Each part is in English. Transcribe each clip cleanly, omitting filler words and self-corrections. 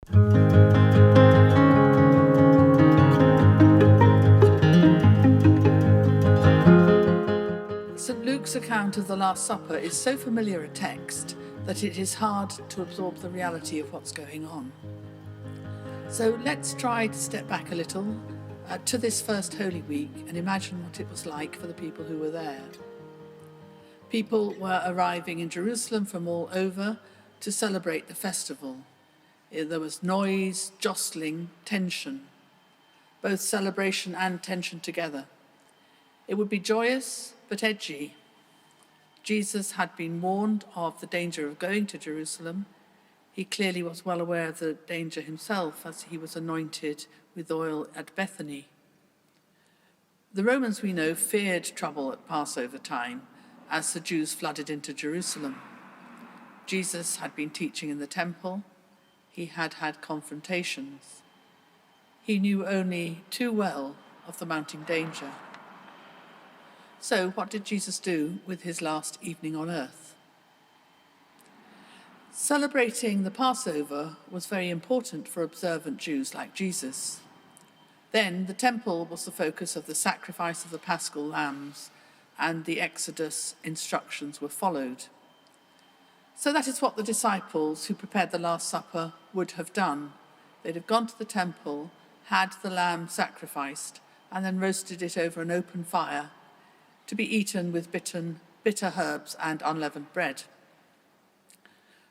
St. Luke's account of the Last Supper is so familiar a text that it is hard to absorb the reality of what's going on. So let's try to step back a little to this first Holy Week and imagine what it was like for the people who were there. People were arriving in Jerusalem from all over to celebrate the festival. There was noise, jostling, tension, both celebration and tension together. It would be joyous but edgy. Jesus had been warned of the danger of going to Jerusalem. He clearly was well aware of the danger himself as he was anointed with oil at Bethany. The Romans, we know, feared trouble at Passover time as the Jews flooded into Jerusalem. Jesus had been teaching in the temple. He had had confrontations. He knew only too well of the mounting danger. So what did Jesus do with his last evening on earth? Celebrating the Passover was very important for observant Jews like Jesus. Then the temple was the focus of the sacrifice of the paschal lambs, and the Exodus instructions were followed. So that is what the disciples who prepared the Last Supper would have done. They'd have gone to the temple, had the lamb sacrificed, and then roasted it over an open fire to be eaten with bitter herbs and unleavened bread.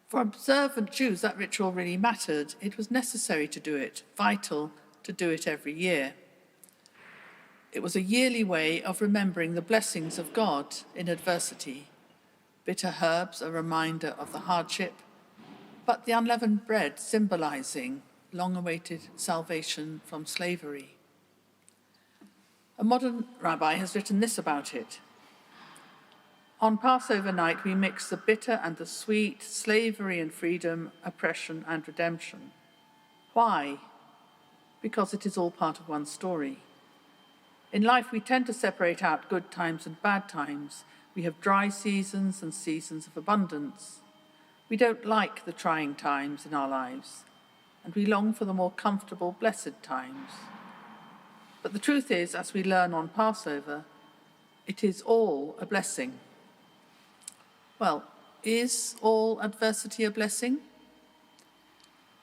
For observant Jews, that ritual really mattered. It was necessary to do it, vital to do it every year. It was a yearly way of remembering the blessings of God in adversity. Bitter herbs, a reminder of the hardship, but the unleavened bread symbolizing long-awaited salvation from slavery. A modern rabbi has written this about it. On Passover night, we mix the bitter and the sweet, slavery and freedom, oppression and redemption. Why? Because it is all part of one story. In life, we tend to separate out good times and bad times. We have dry seasons and seasons of abundance. We don't like the trying times in our lives, and we long for the more comfortable, blessed times. But the truth is, as we learn on Passover, it is all a blessing. Well, is all adversity a blessing?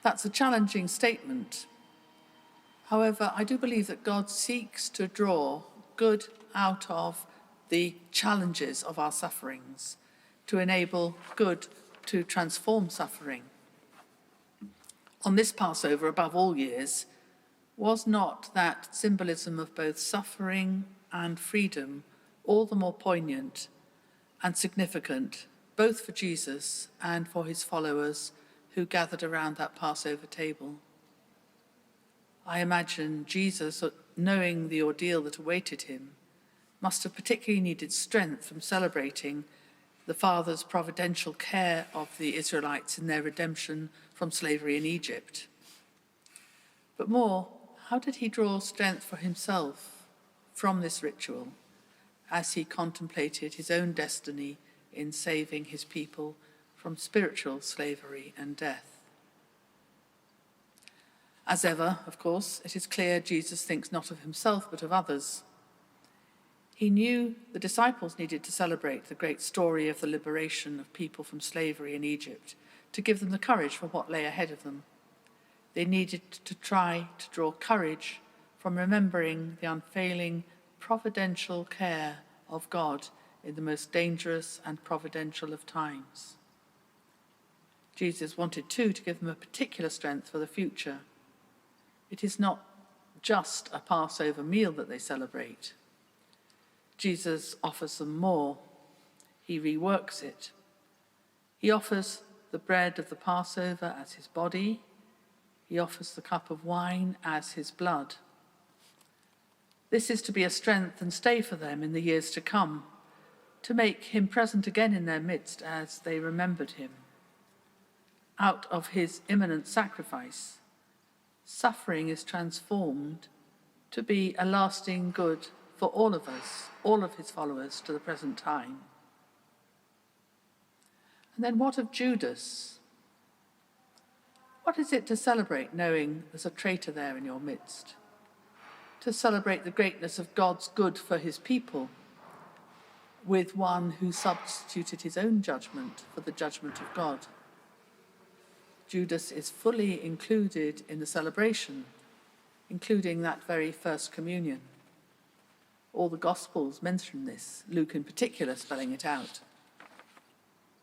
That's a challenging statement. However, I do believe that God seeks to draw good out of the challenges of our sufferings, to enable good to transform suffering. On this Passover, above all years, was not that symbolism of both suffering and freedom all the more poignant and significant, both for Jesus and for his followers who gathered around that Passover table? I imagine Jesus, knowing the ordeal that awaited him, must have particularly needed strength from celebrating the Father's providential care of the Israelites in their redemption from slavery in Egypt. But more, how did he draw strength for himself from this ritual as he contemplated his own destiny in saving his people from spiritual slavery and death? As ever, of course, it is clear Jesus thinks not of himself but of others. He knew the disciples needed to celebrate the great story of the liberation of people from slavery in Egypt, to give them the courage for what lay ahead of them. They needed to try to draw courage from remembering the unfailing providential care of God in the most dangerous and providential of times. Jesus wanted too to give them a particular strength for the future. It is not just a Passover meal that they celebrate. Jesus offers them more. He reworks it. He offers the bread of the Passover as his body. He offers the cup of wine as his blood. This is to be a strength and stay for them in the years to come, to make him present again in their midst as they remembered him. Out of his imminent sacrifice, suffering is transformed to be a lasting good for all of us, all of his followers to the present time. And then what of Judas? What is it to celebrate knowing there's a traitor there in your midst? To celebrate the greatness of God's good for his people with one who substituted his own judgment for the judgment of God. Judas is fully included in the celebration, including that very first communion. All the Gospels mention this, Luke in particular spelling it out.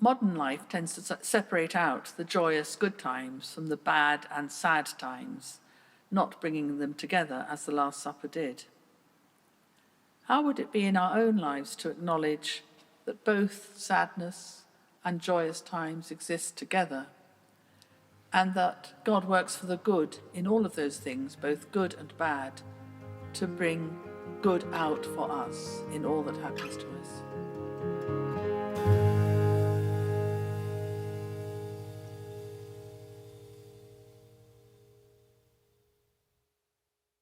Modern life tends to separate out the joyous good times from the bad and sad times, not bringing them together as the Last Supper did. How would it be in our own lives to acknowledge that both sadness and joyous times exist together, and that God works for the good in all of those things, both good and bad, to bring good out for us in all that happens to us?